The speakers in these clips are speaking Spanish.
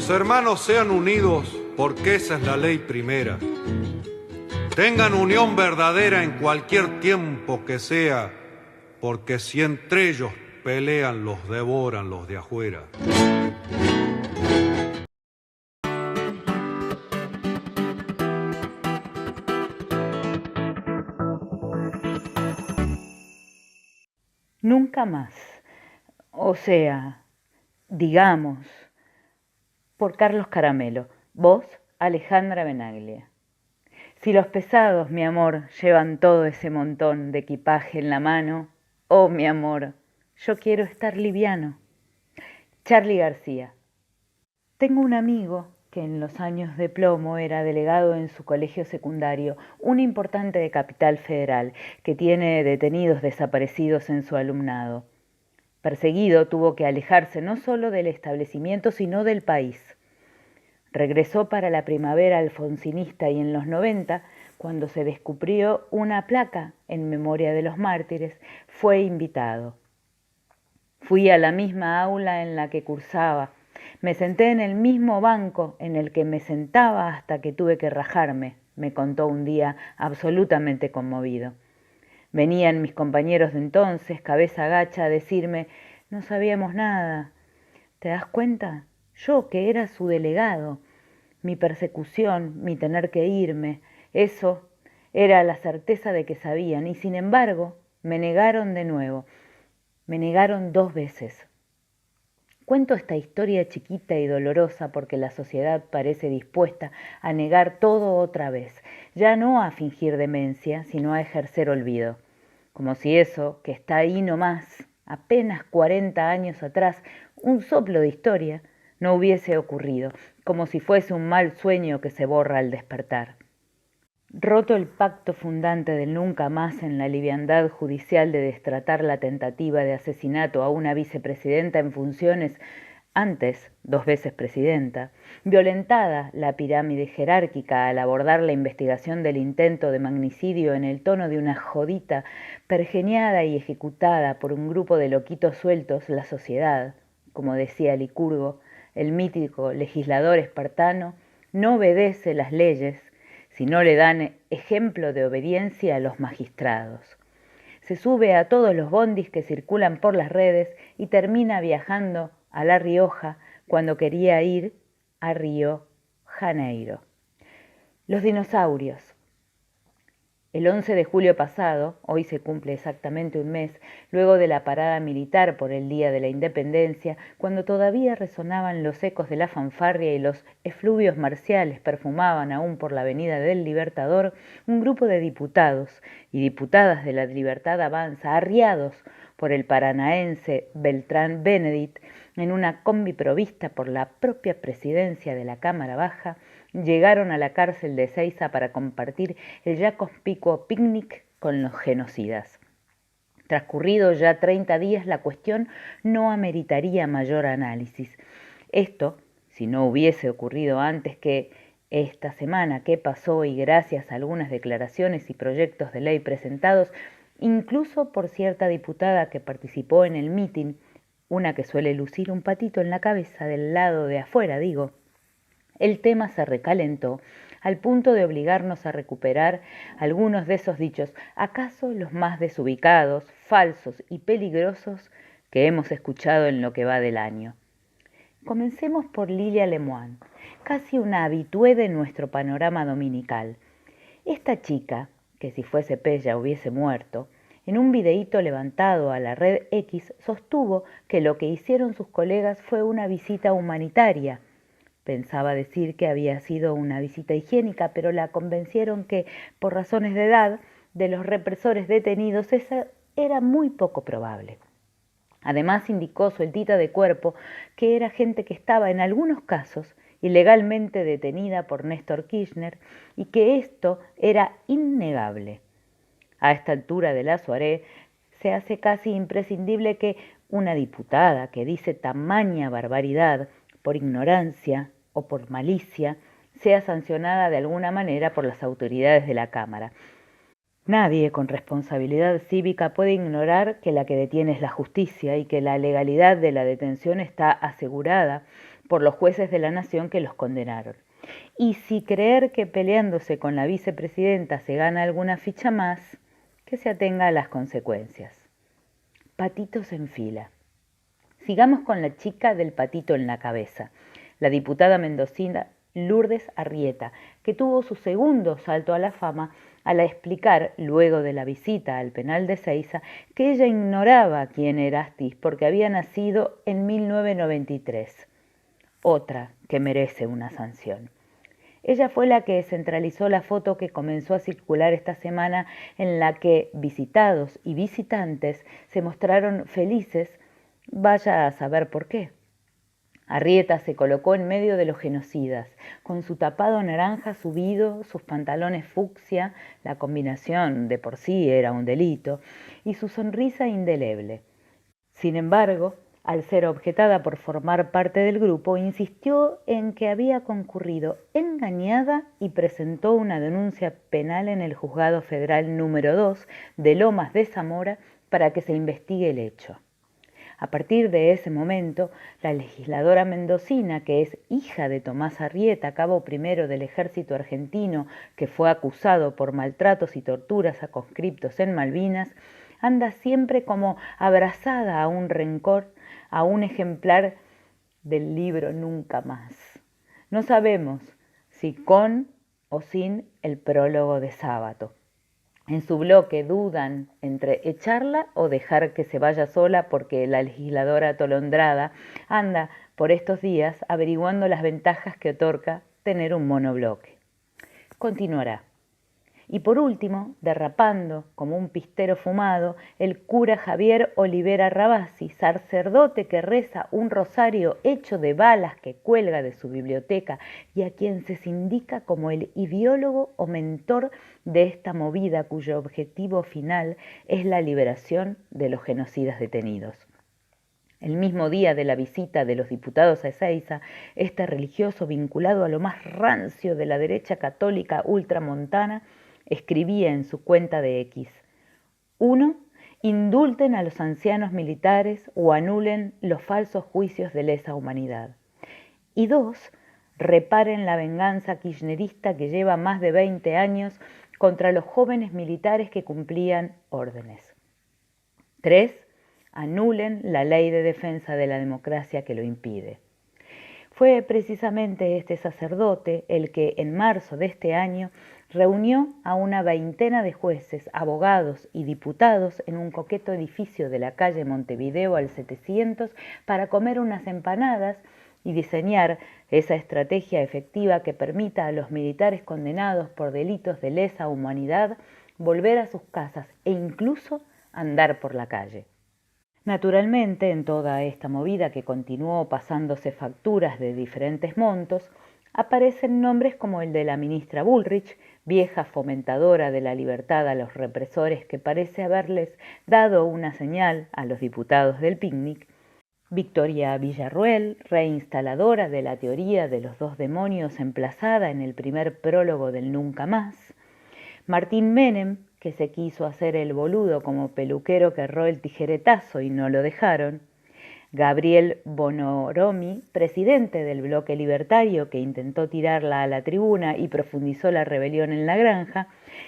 Los hermanos sean unidos porque esa es la ley primera. Tengan unión verdadera en cualquier tiempo que sea, porque si entre ellos pelean, los devoran los de afuera. Nunca más. O sea, digamos, por Carlos Caramelo. Voz, Alejandra Benaglia. Si los pesados, mi amor, llevan todo ese montón de equipaje en la mano, oh, mi amor, yo quiero estar liviano. Charly García. Tengo un amigo que en los años de plomo era delegado en su colegio secundario, un importante de Capital Federal, que tiene detenidos desaparecidos en su alumnado. Perseguido, tuvo que alejarse no solo del establecimiento, sino del país. Regresó para la primavera alfonsinista y en los 90, cuando se descubrió una placa en memoria de los mártires, fue invitado. Fui a la misma aula en la que cursaba. Me senté en el mismo banco en el que me sentaba hasta que tuve que rajarme, me contó un día absolutamente conmovido. Venían mis compañeros de entonces, cabeza gacha, a decirme, no sabíamos nada. ¿Te das cuenta? Yo, que era su delegado. Mi persecución, mi tener que irme, eso era la certeza de que sabían y sin embargo me negaron de nuevo. Me negaron 2 veces. Cuento esta historia chiquita y dolorosa porque la sociedad parece dispuesta a negar todo otra vez, ya no a fingir demencia, sino a ejercer olvido. Como si eso, que está ahí nomás, apenas 40 años atrás, un soplo de historia, no hubiese ocurrido, como si fuese un mal sueño que se borra al despertar. Roto el pacto fundante del nunca más en la liviandad judicial de destratar la tentativa de asesinato a una vicepresidenta en funciones, antes 2 veces presidenta, violentada la pirámide jerárquica al abordar la investigación del intento de magnicidio en el tono de una jodita pergeniada y ejecutada por un grupo de loquitos sueltos, la sociedad, como decía Licurgo, el mítico legislador espartano, no obedece las leyes, si no le dan ejemplo de obediencia a los magistrados. Se sube a todos los bondis que circulan por las redes y termina viajando a La Rioja cuando quería ir a Río Janeiro. Los dinosaurios. El 11 de julio pasado, hoy se cumple exactamente un mes, luego de la parada militar por el Día de la Independencia, cuando todavía resonaban los ecos de la fanfarria y los efluvios marciales perfumaban aún por la avenida del Libertador, un grupo de diputados y diputadas de la Libertad Avanza, arriados por el paranaense Beltrán Benedict, en una combi provista por la propia presidencia de la Cámara Baja, llegaron a la cárcel de Ezeiza para compartir el ya conspicuo picnic con los genocidas. Transcurridos ya 30 días, la cuestión no ameritaría mayor análisis. Esto, si no hubiese ocurrido antes que esta semana que pasó y gracias a algunas declaraciones y proyectos de ley presentados, incluso por cierta diputada que participó en el mitin, una que suele lucir un patito en la cabeza del lado de afuera, digo, el tema se recalentó al punto de obligarnos a recuperar algunos de esos dichos, acaso los más desubicados, falsos y peligrosos que hemos escuchado en lo que va del año. Comencemos por Lilia Lemoine, casi una habitué de nuestro panorama dominical. Esta chica, que si fuese Pella hubiese muerto, en un videíto levantado a la red X sostuvo que lo que hicieron sus colegas fue una visita humanitaria. Pensaba decir que había sido una visita higiénica, pero la convencieron que, por razones de edad, de los represores detenidos, esa era muy poco probable. Además, indicó sueltita de cuerpo que era gente que estaba, en algunos casos, ilegalmente detenida por Néstor Kirchner y que esto era innegable. A esta altura de la soirée se hace casi imprescindible que una diputada que dice tamaña barbaridad por ignorancia o por malicia sea sancionada de alguna manera por las autoridades de la Cámara. Nadie con responsabilidad cívica puede ignorar que la que detiene es la justicia y que la legalidad de la detención está asegurada por los jueces de la nación que los condenaron. Y si creer que peleándose con la vicepresidenta se gana alguna ficha más, que se atenga a las consecuencias. Patitos en fila. Sigamos con la chica del patito en la cabeza, la diputada mendocina Lourdes Arrieta, que tuvo su segundo salto a la fama al explicar, luego de la visita al penal de Ezeiza, que ella ignoraba quién era Astiz porque había nacido en 1993. Otra que merece una sanción. Ella fue la que centralizó la foto que comenzó a circular esta semana en la que visitados y visitantes se mostraron felices, vaya a saber por qué. Arrieta se colocó en medio de los genocidas, con su tapado naranja subido, sus pantalones fucsia, la combinación de por sí era un delito, y su sonrisa indeleble. Sin embargo, al ser objetada por formar parte del grupo, insistió en que había concurrido engañada y presentó una denuncia penal en el Juzgado Federal número 2 de Lomas de Zamora para que se investigue el hecho. A partir de ese momento, la legisladora mendocina, que es hija de Tomás Arrieta, cabo primero del ejército argentino, que fue acusado por maltratos y torturas a conscriptos en Malvinas, anda siempre como abrazada a un rencor, a un ejemplar del libro Nunca Más. No sabemos si con o sin el prólogo de Sábato. En su bloque dudan entre echarla o dejar que se vaya sola porque la legisladora atolondrada anda por estos días averiguando las ventajas que otorga tener un monobloque. Continuará. Y por último, derrapando como un pistero fumado, el cura Javier Olivera Rabasi, sacerdote que reza un rosario hecho de balas que cuelga de su biblioteca y a quien se indica como el ideólogo o mentor de esta movida cuyo objetivo final es la liberación de los genocidas detenidos. El mismo día de la visita de los diputados a Ezeiza, este religioso vinculado a lo más rancio de la derecha católica ultramontana escribía en su cuenta de X: 1. Indulten a los ancianos militares o anulen los falsos juicios de lesa humanidad. Y 2. Reparen la venganza kirchnerista que lleva más de 20 años contra los jóvenes militares que cumplían órdenes. 3. Anulen la ley de defensa de la democracia que lo impide. Fue precisamente este sacerdote el que en marzo de este año reunió a una veintena de jueces, abogados y diputados en un coqueto edificio de la calle Montevideo al 700 para comer unas empanadas y diseñar esa estrategia efectiva que permita a los militares condenados por delitos de lesa humanidad volver a sus casas e incluso andar por la calle. Naturalmente, en toda esta movida que continuó pasándose facturas de diferentes montos, aparecen nombres como el de la ministra Bullrich, vieja fomentadora de la libertad a los represores que parece haberles dado una señal a los diputados del picnic, Victoria Villarruel, reinstaladora de la teoría de los dos demonios emplazada en el primer prólogo del Nunca Más, Martín Menem, que se quiso hacer el boludo como peluquero que erró el tijeretazo y no lo dejaron, Gabriel Bonoromi, presidente del bloque libertario que intentó tirarla a la tribuna y profundizó la rebelión en la granja,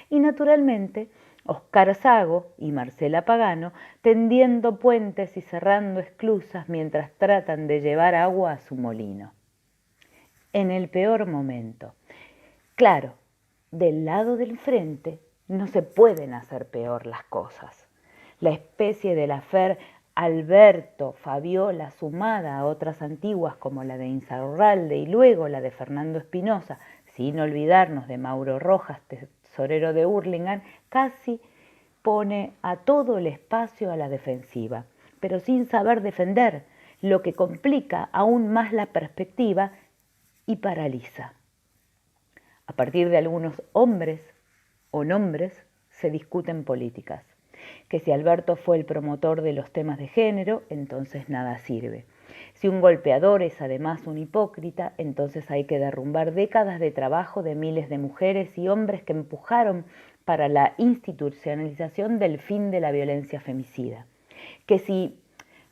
y naturalmente Oscar Sago y Marcela Pagano tendiendo puentes y cerrando esclusas mientras tratan de llevar agua a su molino. En el peor momento. Claro, del lado del frente no se pueden hacer peor las cosas. La especie de la Fer Alberto Fabiola, sumada a otras antiguas como la de Insaurralde y luego la de Fernando Espinosa, sin olvidarnos de Mauro Rojas, tesorero de Hurlingham, casi pone a todo el espacio a la defensiva, pero sin saber defender, lo que complica aún más la perspectiva y paraliza. A partir de algunos hombres o nombres se discuten políticas. Que si Alberto fue el promotor de los temas de género, entonces nada sirve. Si un golpeador es además un hipócrita, entonces hay que derrumbar décadas de trabajo de miles de mujeres y hombres que empujaron para la institucionalización del fin de la violencia femicida. Que si,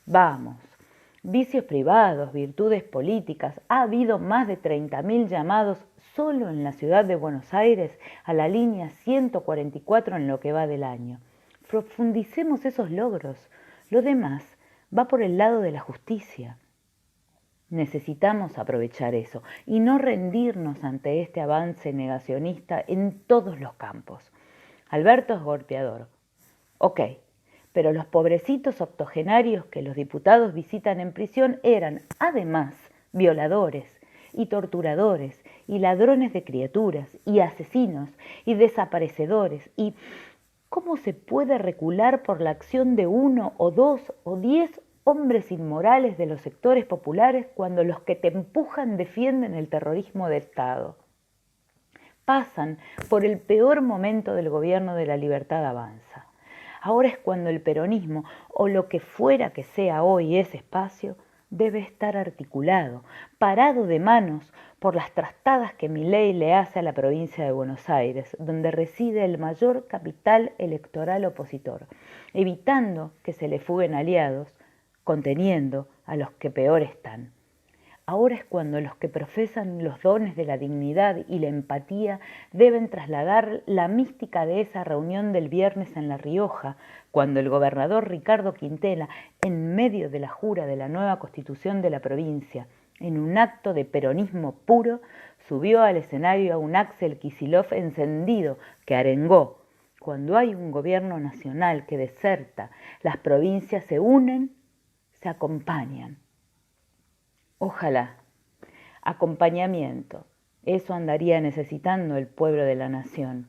vamos, vicios privados, virtudes políticas. Ha habido más de 30.000 llamados solo en la ciudad de Buenos Aires a la línea 144 en lo que va del año. Profundicemos esos logros. Lo demás va por el lado de la justicia. Necesitamos aprovechar eso y no rendirnos ante este avance negacionista en todos los campos. Alberto es golpeador. Ok, pero los pobrecitos octogenarios que los diputados visitan en prisión eran, además, violadores y torturadores y ladrones de criaturas y asesinos y desaparecedores. ¿Y cómo se puede recular por la acción de 1 o 2 o 10 hombres inmorales de los sectores populares cuando los que te empujan defienden el terrorismo de Estado? Pasan por el peor momento del gobierno de la Libertad Avanza. Ahora es cuando el peronismo, o lo que fuera que sea hoy ese espacio, debe estar articulado, parado de manos por las trastadas que Milei le hace a la provincia de Buenos Aires, donde reside el mayor capital electoral opositor, evitando que se le fuguen aliados, conteniendo a los que peor están. Ahora es cuando los que profesan los dones de la dignidad y la empatía deben trasladar la mística de esa reunión del viernes en La Rioja, cuando el gobernador Ricardo Quintela, en medio de la jura de la nueva constitución de la provincia, en un acto de peronismo puro, subió al escenario a un Axel Kicillof encendido que arengó: cuando hay un gobierno nacional que deserta, las provincias se unen, se acompañan. Ojalá. Acompañamiento. Eso andaría necesitando el pueblo de la nación.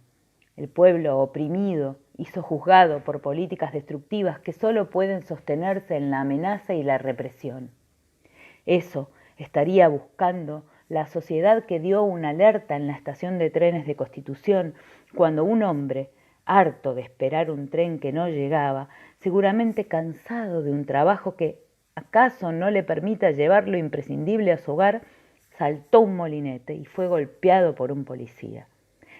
El pueblo oprimido y sojuzgado por políticas destructivas que solo pueden sostenerse en la amenaza y la represión. Eso estaría buscando la sociedad que dio una alerta en la estación de trenes de Constitución cuando un hombre, harto de esperar un tren que no llegaba, seguramente cansado de un trabajo que acaso no le permita llevar lo imprescindible a su hogar, saltó un molinete y fue golpeado por un policía.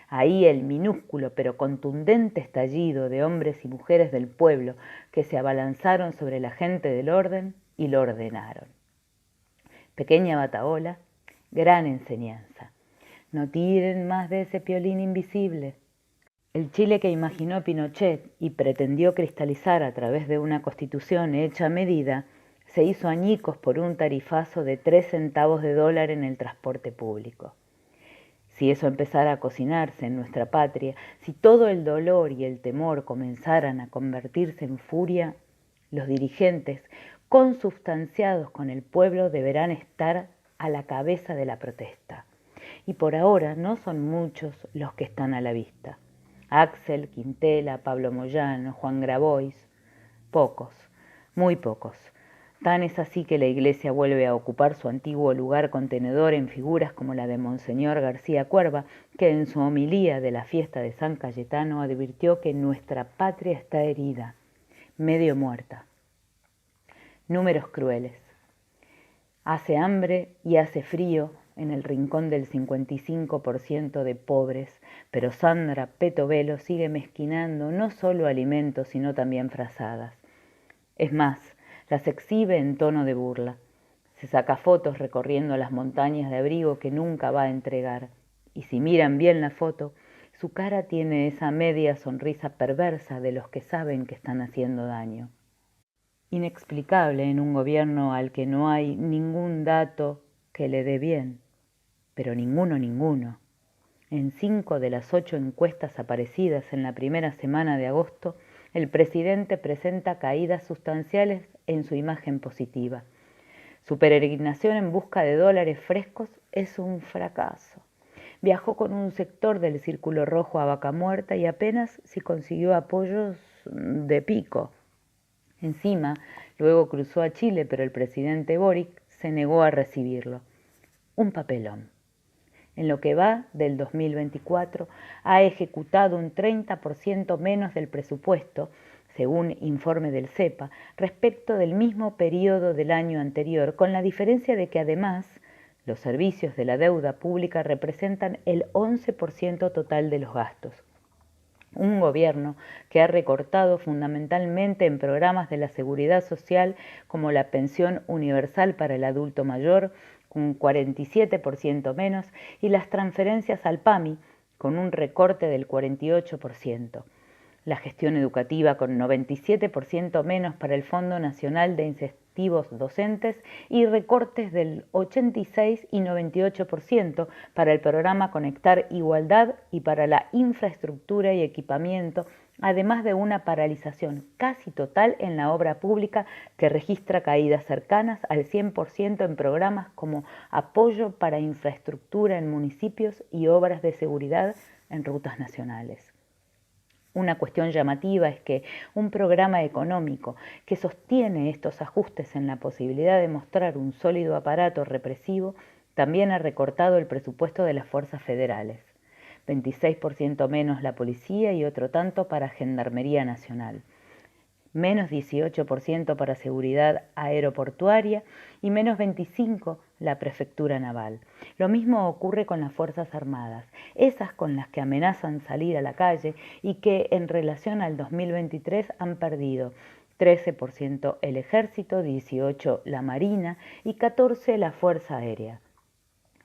Ahí el minúsculo pero contundente estallido de hombres y mujeres del pueblo que se abalanzaron sobre la gente del orden y lo ordenaron. Pequeña batahola, gran enseñanza. No tiren más de ese piolín invisible. El Chile que imaginó Pinochet y pretendió cristalizar a través de una constitución hecha a medida, se hizo añicos por un tarifazo de 3 centavos de dólar en el transporte público. Si eso empezara a cocinarse en nuestra patria, si todo el dolor y el temor comenzaran a convertirse en furia, los dirigentes, consubstanciados con el pueblo, deberán estar a la cabeza de la protesta. Y por ahora no son muchos los que están a la vista. Axel, Quintela, Pablo Moyano, Juan Grabois, pocos, muy pocos. Tan es así que la Iglesia vuelve a ocupar su antiguo lugar contenedor en figuras como la de Monseñor García Cuerva, que en su homilía de la fiesta de San Cayetano advirtió que nuestra patria está herida, medio muerta. Números crueles. Hace hambre y hace frío en el rincón del 55% de pobres, pero Sandra Petovelo sigue mezquinando no solo alimentos, sino también frazadas. Es más, las exhibe en tono de burla. Se saca fotos recorriendo las montañas de abrigo que nunca va a entregar. Y si miran bien la foto, su cara tiene esa media sonrisa perversa de los que saben que están haciendo daño. Inexplicable en un gobierno al que no hay ningún dato que le dé bien, pero ninguno. En 5 de las 8 encuestas aparecidas en la primera semana de agosto, el presidente presenta caídas sustanciales en su imagen positiva. Su peregrinación en busca de dólares frescos es un fracaso. Viajó con un sector del Círculo Rojo a Vaca Muerta y apenas si consiguió apoyos de pico. Encima, luego cruzó a Chile, pero el presidente Boric se negó a recibirlo. Un papelón. En lo que va del 2024, ha ejecutado un 30% menos del presupuesto, según informe del CEPA, respecto del mismo periodo del año anterior, con la diferencia de que además los servicios de la deuda pública representan el 11% total de los gastos. Un gobierno que ha recortado fundamentalmente en programas de la seguridad social como la pensión universal para el adulto mayor, con un 47% menos, y las transferencias al PAMI, con un recorte del 48%. La gestión educativa con 97% menos para el Fondo Nacional de Incentivos Docentes y recortes del 86 y 98% para el programa Conectar Igualdad y para la infraestructura y equipamiento, además de una paralización casi total en la obra pública que registra caídas cercanas al 100% en programas como apoyo para infraestructura en municipios y obras de seguridad en rutas nacionales. Una cuestión llamativa es que un programa económico que sostiene estos ajustes en la posibilidad de mostrar un sólido aparato represivo también ha recortado el presupuesto de las fuerzas federales, 26% menos la policía y otro tanto para Gendarmería Nacional, menos 18% para seguridad aeroportuaria y menos 25% la prefectura naval. Lo mismo ocurre con las Fuerzas Armadas, esas con las que amenazan salir a la calle y que en relación al 2023 han perdido 13% el Ejército, 18% la Marina y 14% la Fuerza Aérea.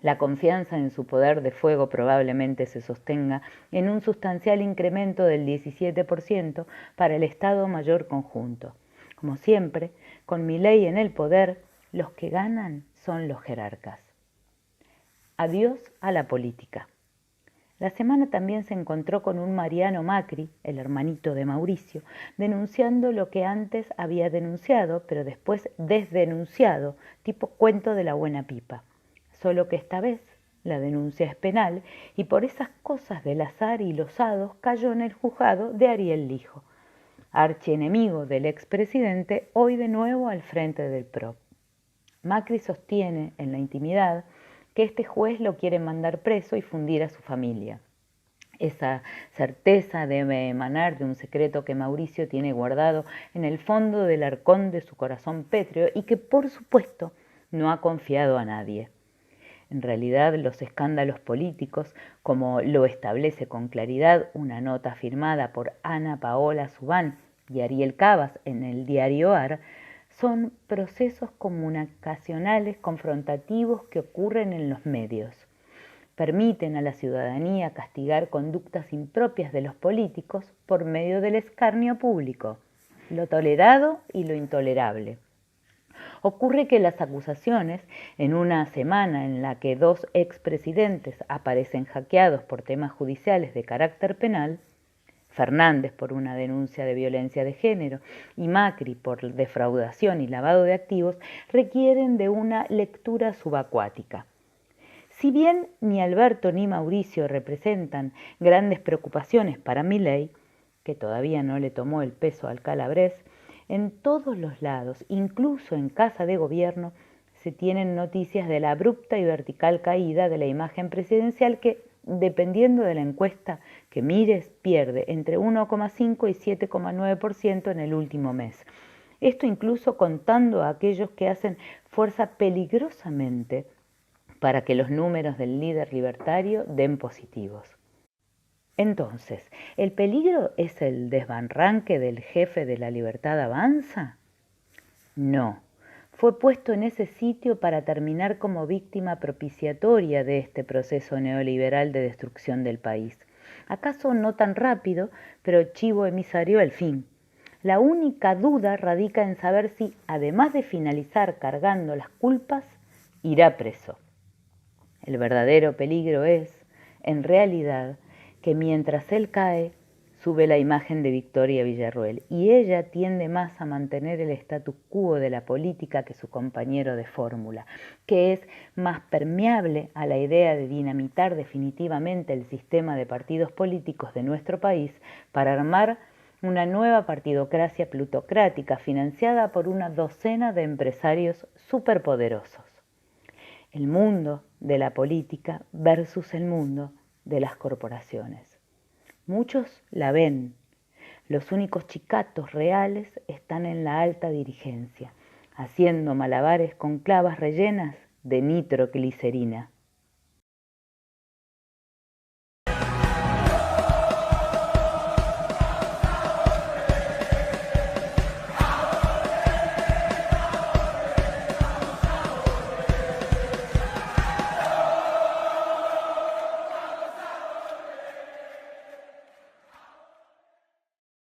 La confianza en su poder de fuego probablemente se sostenga en un sustancial incremento del 17% para el Estado Mayor Conjunto. Como siempre, con Milei en el poder, los que ganan son los jerarcas. Adiós a la política. La semana también se encontró con un Mariano Macri, el hermanito de Mauricio, denunciando lo que antes había denunciado, pero después desdenunciado, tipo cuento de la buena pipa. Solo que esta vez la denuncia es penal y por esas cosas del azar y los hados cayó en el juzgado de Ariel Lijo, archienemigo del expresidente, hoy de nuevo al frente del PRO. Macri sostiene en la intimidad que este juez lo quiere mandar preso y fundir a su familia. Esa certeza debe emanar de un secreto que Mauricio tiene guardado en el fondo del arcón de su corazón pétreo y que, por supuesto, no ha confiado a nadie. En realidad, los escándalos políticos, como lo establece con claridad una nota firmada por Ana Paola Subán y Ariel Cabas en el diario AR, son procesos comunicacionales confrontativos que ocurren en los medios. Permiten a la ciudadanía castigar conductas impropias de los políticos por medio del escarnio público, lo tolerado y lo intolerable. Ocurre que las acusaciones, en una semana en la que 2 expresidentes aparecen hackeados por temas judiciales de carácter penal, Fernández por una denuncia de violencia de género y Macri por defraudación y lavado de activos, requieren de una lectura subacuática. Si bien ni Alberto ni Mauricio representan grandes preocupaciones para Milei, que todavía no le tomó el peso al Calabrés, en todos los lados, incluso en Casa de Gobierno, se tienen noticias de la abrupta y vertical caída de la imagen presidencial que, dependiendo de la encuesta que mires, pierde entre 1,5 y 7,9% en el último mes. Esto incluso contando a aquellos que hacen fuerza peligrosamente para que los números del líder libertario den positivos. Entonces, ¿el peligro es el desbarranque del jefe de La Libertad Avanza? No, fue puesto en ese sitio para terminar como víctima propiciatoria de este proceso neoliberal de destrucción del país. ¿Acaso no tan rápido, pero chivo emisario al fin? La única duda radica en saber si, además de finalizar cargando las culpas, irá preso. El verdadero peligro es, en realidad, que mientras él cae, sube la imagen de Victoria Villarruel y ella tiende más a mantener el status quo de la política que su compañero de fórmula, que es más permeable a la idea de dinamitar definitivamente el sistema de partidos políticos de nuestro país para armar una nueva partidocracia plutocrática financiada por una docena de empresarios superpoderosos. El mundo de la política versus el mundo de las corporaciones. Muchos la ven. Los únicos chicatos reales están en la alta dirigencia, haciendo malabares con clavas rellenas de nitroglicerina.